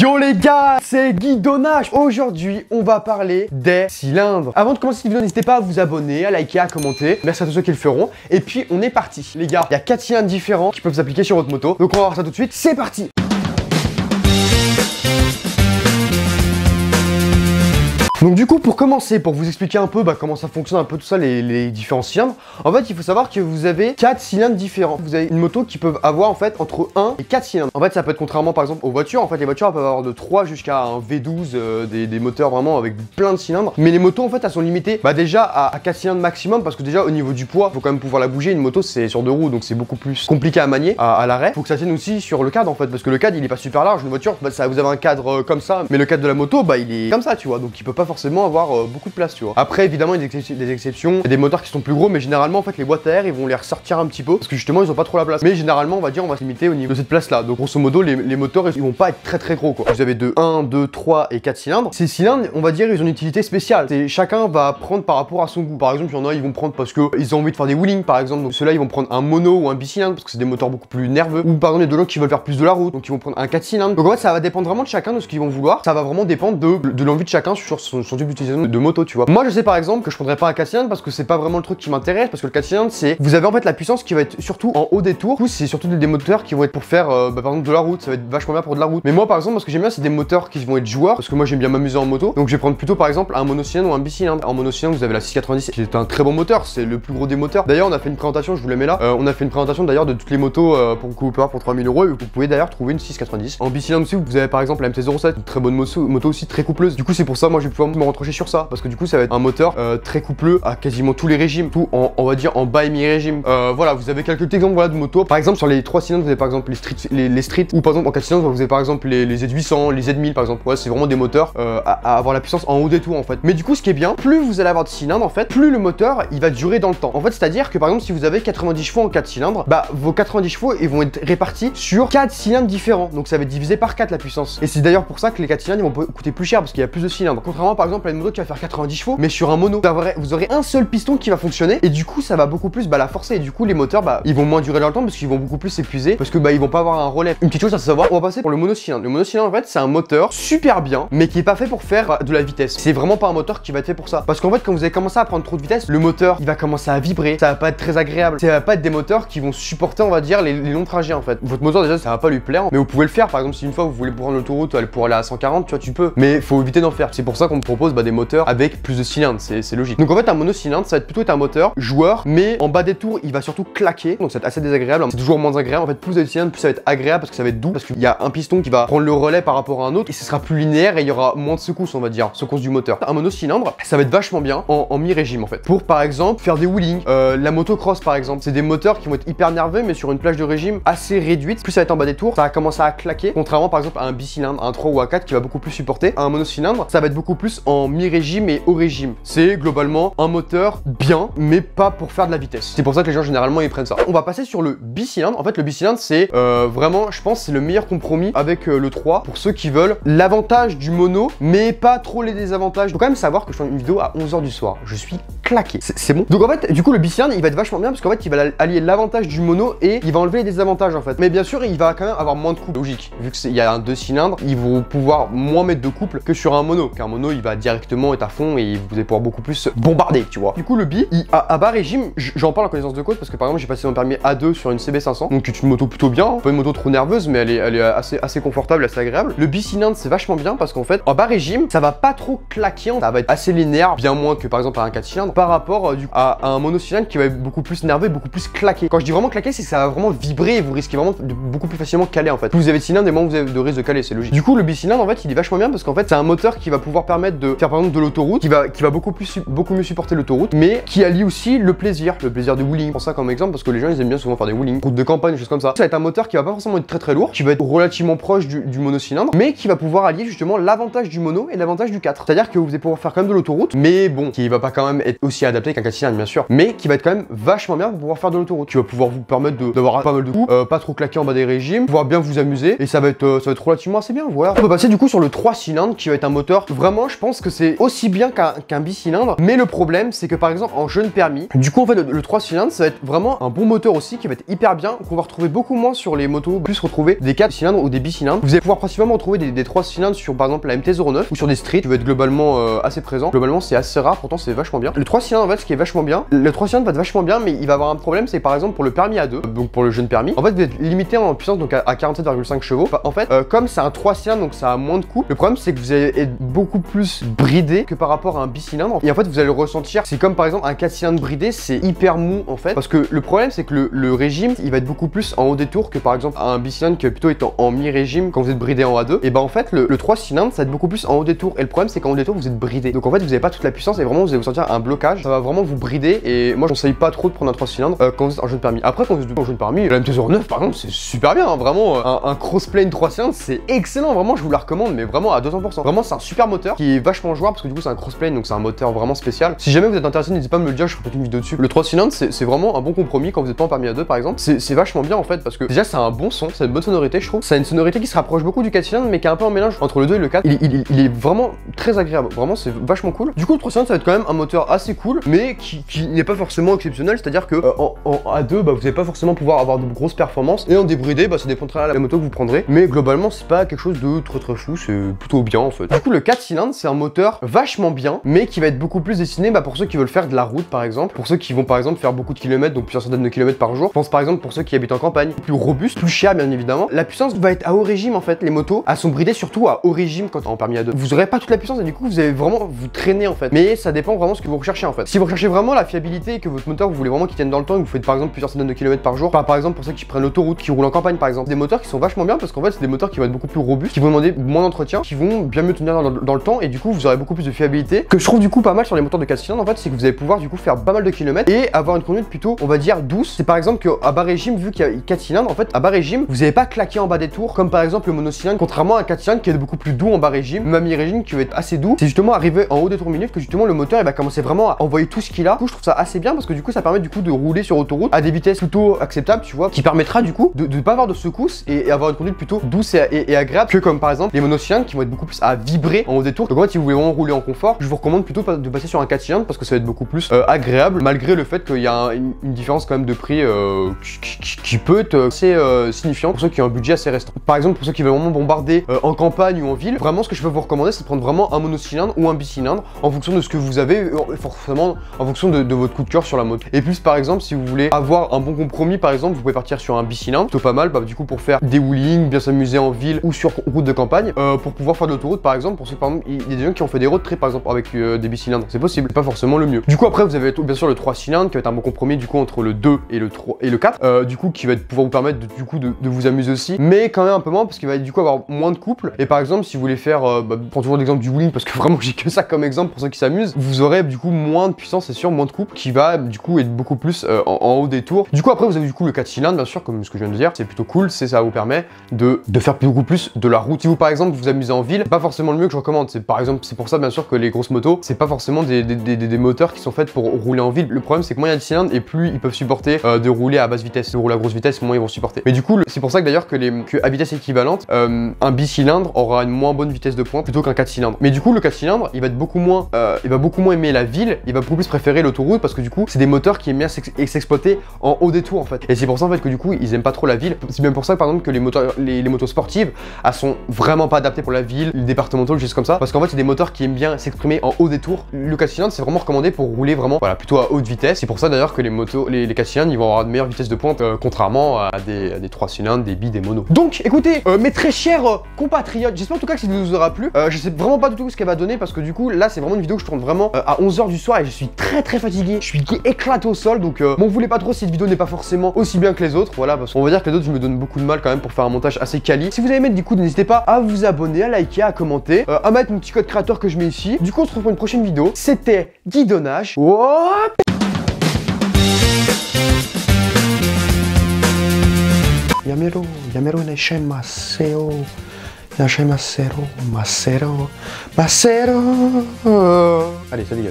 Yo les gars, c'est Guidonnage. Aujourd'hui, on va parler des cylindres. Avant de commencer cette vidéo, n'hésitez pas à vous abonner, à liker, à commenter. Merci à tous ceux qui le feront. Et puis, on est parti. Les gars, il y a 4 cylindres différents qui peuvent s'appliquer sur votre moto. Donc, on va voir ça tout de suite. C'est parti. Donc du coup, pour commencer, pour vous expliquer un peu comment ça fonctionne, un peu tout ça, les différents cylindres, en fait, il faut savoir que vous avez 4 cylindres différents. Vous avez une moto qui peut avoir en fait entre 1 et 4 cylindres. En fait, ça peut être contrairement par exemple aux voitures. En fait, les voitures elles peuvent avoir de 3 jusqu'à un V12, des moteurs vraiment avec plein de cylindres. Mais les motos, en fait, elles sont limitées déjà à 4 cylindres maximum parce que déjà au niveau du poids, il faut quand même pouvoir la bouger. Une moto, c'est sur 2 roues, donc c'est beaucoup plus compliqué à manier à l'arrêt. Il faut que ça tienne aussi sur le cadre en fait, parce que le cadre il est pas super large. Une voiture, vous avez un cadre comme ça, mais le cadre de la moto, il est comme ça, tu vois. Donc il peut pas forcément avoir beaucoup de place, tu vois. Après, évidemment, il y a des exceptions. Il y a des moteurs qui sont plus gros, mais généralement, en fait, les boîtes à air, ils vont les ressortir un petit peu parce que justement, ils ont pas trop la place. Mais généralement, on va dire, on va se limiter au niveau de cette place-là. Donc, grosso modo, les moteurs, ils vont pas être très gros, quoi. Vous avez de 1, 2, 3 et 4 cylindres. Ces cylindres, on va dire, ils ont une utilité spéciale. Chacun va prendre par rapport à son goût. Par exemple, il y en a, ils vont prendre parce qu'ils ont envie de faire des wheelings, par exemple. Donc, ceux-là, ils vont prendre un mono ou un bicylindre parce que c'est des moteurs beaucoup plus nerveux. Ou par exemple, il y a d'autres qui veulent faire plus de la route, donc ils vont prendre un 4 cylindres. Donc, en fait, ça va dépendre vraiment de chacun de ce qu'ils vont vouloir. Ça va vraiment dépendre de l'envie de chacun sur son type d'utilisation de moto, tu vois. Moi, je sais par exemple que je prendrais pas un 4 cylindres parce que c'est pas vraiment le truc qui m'intéresse, parce que le 4 cylindres, c'est vous avez en fait la puissance qui va être surtout en haut des tours. Du coup, c'est surtout des moteurs qui vont être pour faire par exemple de la route. Ça va être vachement bien pour de la route. Mais moi, par exemple, ce que j'aime bien, c'est des moteurs qui vont être joueurs parce que moi, j'aime bien m'amuser en moto. Donc, je vais prendre plutôt par exemple un monocylindre ou un bicylindre. En monocylindre, vous avez la 690 qui est un très bon moteur. C'est le plus gros des moteurs. D'ailleurs, on a fait une présentation, je vous la mets là. On a fait une présentation d'ailleurs de toutes les motos pour que vous pouvez avoir pour 3000 €. Et vous pouvez d'ailleurs trouver une 690. En bicylindre aussi, vous avez par exemple la MT-07, une très bonne moto aussi très coupleuse. Du coup, c'est pour ça, moi, je vais pouvoir me retrancher sur ça parce que du coup, ça va être un moteur très coupleux à quasiment tous les régimes, tout on va dire en bas et mi-régime. Voilà, vous avez quelques exemples de motos. Par exemple, sur les 3 cylindres, vous avez par exemple les street, ou par exemple en 4 cylindres, vous avez par exemple les Z800, les Z1000 par exemple. Ouais, c'est vraiment des moteurs à avoir la puissance en haut des tours en fait. Mais du coup, ce qui est bien, plus vous allez avoir de cylindres en fait, plus le moteur il va durer dans le temps. En fait, c'est-à-dire que par exemple, si vous avez 90 chevaux en 4 cylindres, vos 90 chevaux ils vont être répartis sur 4 cylindres différents. Donc ça va être divisé par 4 la puissance. Et c'est d'ailleurs pour ça que les 4 cylindres ils vont coûter plus cher parce qu'il y a plus de cylindres. Contrairement par exemple à une moto qui va faire 90 chevaux, mais sur un mono, vous aurez un seul piston qui va fonctionner et du coup ça va beaucoup plus la forcer et du coup les moteurs ils vont moins durer dans le temps parce qu'ils vont beaucoup plus s'épuiser parce que ils vont pas avoir un relais. Une petite chose à savoir, on va passer pour le monocylindre. Le monocylindre en fait c'est un moteur super bien mais qui est pas fait pour faire de la vitesse. C'est vraiment pas un moteur qui va être fait pour ça parce qu'en fait quand vous allez commencer à prendre trop de vitesse, le moteur il va commencer à vibrer, ça va pas être très agréable. Ça va pas être des moteurs qui vont supporter on va dire les longs trajets en fait. Votre moteur déjà ça va pas lui plaire mais vous pouvez le faire par exemple si une fois vous voulez prendre l'autoroute pour aller à 140 tu vois tu peux mais faut éviter d'en faire. C'est pour ça qu'on propose des moteurs avec plus de cylindres, c'est logique. Donc en fait un monocylindre ça va être plutôt un moteur joueur mais en bas des tours il va surtout claquer donc ça va être assez désagréable. C'est toujours moins agréable en fait, plus vous avez de cylindres plus ça va être agréable parce que ça va être doux parce qu'il y a un piston qui va prendre le relais par rapport à un autre et ce sera plus linéaire et il y aura moins de secousses on va dire, secousses du moteur. Un monocylindre ça va être vachement bien en mi-régime en fait pour par exemple faire des wheelings, la motocross par exemple, c'est des moteurs qui vont être hyper nerveux mais sur une plage de régime assez réduite, plus ça va être en bas des tours ça va commencer à claquer contrairement par exemple à un bicylindre, un 3 ou un 4 qui va beaucoup plus supporter. Un monocylindre ça va être beaucoup plus en mi-régime et haut régime. C'est globalement un moteur bien mais pas pour faire de la vitesse. C'est pour ça que les gens généralement ils prennent ça. On va passer sur le bicylindre. En fait le bicylindre c'est vraiment je pense c'est le meilleur compromis avec le 3 pour ceux qui veulent l'avantage du mono mais pas trop les désavantages. Faut quand même savoir que je fais une vidéo à 11 h du soir. Je suis claqué. C'est bon. Donc en fait du coup le bicylindre il va être vachement bien parce qu'en fait il va allier l'avantage du mono et il va enlever les désavantages en fait. Mais bien sûr il va quand même avoir moins de couple logique. Vu qu'il y a un 2 cylindres ils vont pouvoir moins mettre de couple que sur un mono. Car un mono il va directement être à fond et vous allez pouvoir beaucoup plus bombarder tu vois. Du coup le bi à bas régime j'en parle en connaissance de cause parce que par exemple j'ai passé mon permis A2 sur une CB500 donc c'est une moto plutôt bien, pas une moto trop nerveuse mais elle est assez confortable, assez agréable. Le bicylindre c'est vachement bien parce qu'en fait en bas régime ça va pas trop claquer, ça va être assez linéaire, bien moins que par exemple à un 4 cylindres par rapport à un monocylindre qui va être beaucoup plus nerveux, beaucoup plus claqué. Quand je dis vraiment claquer c'est que ça va vraiment vibrer et vous risquez vraiment de beaucoup plus facilement caler en fait. Plus vous avez de cylindres et moins vous avez de risque de caler, c'est logique. Du coup le bicylindre en fait il est vachement bien parce qu'en fait c'est un moteur qui va pouvoir permettre de faire par exemple de l'autoroute, qui va beaucoup mieux supporter l'autoroute mais qui allie aussi le plaisir du wheeling. Pour ça comme exemple parce que les gens ils aiment bien souvent faire des wheeling, route de campagne, des choses comme ça. Ça va être un moteur qui va pas forcément être très lourd, qui va être relativement proche du monocylindre mais qui va pouvoir allier justement l'avantage du mono et l'avantage du 4. C'est-à-dire que vous allez pouvoir faire quand même de l'autoroute mais bon qui va pas quand même être aussi adapté qu'un 4 cylindres bien sûr, mais qui va être quand même vachement bien pour pouvoir faire de l'autoroute, qui va pouvoir vous permettre d'avoir pas mal de coups, pas trop claquer en bas des régimes, pouvoir bien vous amuser, et ça va être relativement assez bien, voilà. On peut passer du coup sur le 3 cylindres, qui va être un moteur, vraiment je pense que c'est aussi bien qu'un bicylindre, mais le problème c'est que par exemple en jeune permis, du coup en fait le 3 cylindres ça va être vraiment un bon moteur aussi, qui va être hyper bien, qu'on va retrouver beaucoup moins sur les motos, plus retrouver des 4 cylindres ou des bicylindres. Vous allez pouvoir principalement retrouver des 3 cylindres sur par exemple la MT-09 ou sur des streets, qui va être globalement assez présent. Globalement c'est assez rare, pourtant c'est vachement bien. Le 3 cylindres en fait, ce qui est vachement bien, le 3 cylindres va être vachement bien, mais il va avoir un problème, c'est par exemple pour le permis A2, donc pour le jeune permis, en fait vous êtes limité en puissance donc à 47,5 chevaux. En fait, comme c'est un 3 cylindres donc ça a moins de coups, le problème c'est que vous allez être beaucoup plus bridé que par rapport à un bicylindre, et en fait vous allez le ressentir, c'est comme par exemple un 4 cylindres bridé, c'est hyper mou en fait, parce que le problème c'est que le régime il va être beaucoup plus en haut des tours que par exemple un bicylindre qui va plutôt être en mi-régime quand vous êtes bridé en A2, et bah en fait le 3 cylindres ça va être beaucoup plus en haut des tours, et le problème c'est qu'en haut des tours vous êtes bridé, donc en fait vous n'avez pas toute la puissance et vraiment vous allez vous sentir un blocage, ça va vraiment vous brider, et moi je conseille pas trop de prendre un 3 cylindres quand vous êtes en jeune permis. Après quand vous êtes en jeune permis, la MT-09 par exemple c'est super bien, hein, vraiment un crossplane 3 cylindres c'est excellent, vraiment je vous la recommande, mais vraiment à 200%. Vraiment c'est un super moteur qui est vachement jouable parce que du coup c'est un crossplane, donc c'est un moteur vraiment spécial. Si jamais vous êtes intéressé, n'hésitez pas à me le dire, je ferai peut-être une vidéo dessus. Le 3 cylindres c'est vraiment un bon compromis quand vous êtes pas en permis A2 par exemple, c'est vachement bien en fait, parce que déjà c'est un bon son, c'est une bonne sonorité je trouve, c'est une sonorité qui se rapproche beaucoup du 4 cylindres mais qui est un peu en mélange entre le 2 et le 4, il est vraiment très agréable, vraiment c'est vachement cool. Du coup le 3 cylindres ça va être quand même un moteur assez cool, mais qui n'est pas forcément exceptionnel, c'est-à-dire que en A2 bah, vous n'allez pas forcément pouvoir avoir de grosses performances, et en débridé bah, ça dépendra de la moto que vous prendrez, mais globalement c'est pas quelque chose de très fou, c'est plutôt bien en fait. Du coup le 4 cylindres c'est un moteur vachement bien, mais qui va être beaucoup plus destiné bah, pour ceux qui veulent faire de la route par exemple, pour ceux qui vont par exemple faire beaucoup de kilomètres, donc plusieurs centaines de kilomètres par jour. Je pense par exemple pour ceux qui habitent en campagne, plus robuste, plus cher bien évidemment. La puissance va être à haut régime en fait, les motos elles sont bridées surtout à haut régime quand en permis A2. Vous aurez pas toute la puissance et du coup vous allez vraiment vous traîner en fait, mais ça dépend vraiment de ce que vous recherchez en fait. Si vous recherchez vraiment la fiabilité et que votre moteur vous voulez vraiment qu'il tienne dans le temps, et que vous faites par exemple plusieurs centaines de kilomètres par jour, par exemple pour ceux qui prennent l'autoroute, qui roulent en campagne par exemple, des moteurs qui sont vachement bien parce qu'en fait c'est des moteurs qui vont être beaucoup plus robustes, qui vont demander moins d'entretien, qui vont bien mieux tenir dans le temps, et du coup vous aurez beaucoup plus de fiabilité. Que je trouve du coup pas mal sur les moteurs de 4 cylindres en fait, c'est que vous allez pouvoir du coup faire pas mal de kilomètres et avoir une conduite plutôt on va dire douce. C'est par exemple qu'à bas régime, vu qu'il y a 4 cylindres en fait, à bas régime vous n'allez pas claquer en bas des tours comme par exemple le monocylindre, contrairement à un 4 cylindres qui est beaucoup plus doux en bas régime, même à mi-régime qui va être assez doux. C'est justement arrivé en haut des tours minutes que justement le moteur il va commencer vraiment à envoyer tout ce qu'il a. Du coup je trouve ça assez bien parce que du coup ça permet du coup de rouler sur autoroute à des vitesses plutôt acceptables, tu vois, qui permettra du coup de ne pas avoir de secousses et avoir une conduite plutôt douce et agréable, que comme par exemple les monocylindres qui vont être beaucoup plus à vibrer en haut des tours. Donc en fait si vous voulez vraiment rouler en confort, je vous recommande plutôt de passer sur un 4 cylindres parce que ça va être beaucoup plus agréable, malgré le fait qu'il y a une différence quand même de prix qui peut être assez signifiant pour ceux qui ont un budget assez restreint. Par exemple pour ceux qui veulent vraiment bombarder en campagne ou en ville, vraiment ce que je peux vous recommander c'est de prendre vraiment un monocylindre ou un bicylindre en fonction de ce que vous avez, forcément en fonction de votre coup de cœur sur la moto. Et plus par exemple si vous voulez avoir un bon compromis, par exemple vous pouvez partir sur un bicylindre, plutôt pas mal, bah, du coup pour faire des wheelings, bien s'amuser en ville ou sur route de campagne, pour pouvoir faire de l'autoroute par exemple, pour ceux par exemple il y a des gens qui ont fait des road trips par exemple avec des bicylindres, c'est possible, pas forcément le mieux. Du coup après vous avez bien sûr le 3 cylindres qui va être un bon compromis du coup entre le 2 et le 3 et le 4, du coup qui va pouvoir vous permettre de vous amuser aussi, mais quand même un peu moins parce qu'il va du coup avoir moins de couple. Et par exemple si vous voulez faire, prends toujours l'exemple du wheeling parce que vraiment j'ai que ça comme exemple pour ceux qui s'amusent, vous aurez du coup moins de puissance, c'est sûr, moins de couple, qui va du coup être beaucoup plus en haut des tours. Du coup après vous avez du coup le 4 cylindres bien sûr, comme ce que je viens de dire, c'est plutôt cool, ça vous permet de faire beaucoup plus de la route. Si vous par exemple vous amusez en ville, c'est pas forcément le mieux que je recommande. C'est par exemple, c'est pour ça bien sûr que les grosses motos, c'est pas forcément des moteurs qui sont faits pour rouler en ville. Le problème c'est que moins il y a de cylindres et plus ils peuvent supporter de rouler à basse vitesse, de rouler à grosse vitesse, moins ils vont supporter. Mais du coup c'est pour ça que d'ailleurs que à vitesse équivalente, un bicylindre aura une moins bonne vitesse de pointe plutôt qu'un 4 cylindres. Mais du coup le 4 cylindres il va être beaucoup moins aimer la ville, il va beaucoup plus préférer l'autoroute parce que du coup c'est des moteurs qui aiment bien s'exploiter en haut des tours en fait. Et c'est pour ça en fait que du coup ils aiment pas trop la ville. C'est bien pour ça par exemple que les motos sportives elles sont vraiment pas adaptées pour la ville, les départementaux, juste comme ça, parce qu'en fait c'est des moteurs qui aiment bien s'exprimer en haut des tours. Le 4 cylindres c'est vraiment recommandé pour rouler vraiment voilà plutôt à haute vitesse. C'est pour ça d'ailleurs que les 4 cylindres ils vont avoir de meilleures vitesses de pointe contrairement à des 3 cylindres, des des monos. Donc écoutez mes très chers compatriotes, j'espère en tout cas que ça vous aura plu. Je sais vraiment pas du tout ce qu'elle va donner parce que du coup là c'est vraiment une vidéo que je tourne vraiment à 11 h du soir et je suis très fatigué, je suis éclaté au sol, donc m'en voulez pas trop si cette vidéo n'est pas forcément aussi bien que les autres, voilà, parce qu'on va dire que les autres je me donne beaucoup de mal quand même pour faire un montage assez quali. Si vous avez aimé du coup n'hésitez pas à vous abonner, à liker, à commenter, à mettre mon petit code créateur que je mets ici. Du coup on se retrouve pour une prochaine vidéo, c'était Guidonnage. Hop. Yamero nasce Maceo. Nasce Macero. Allez, salut gars.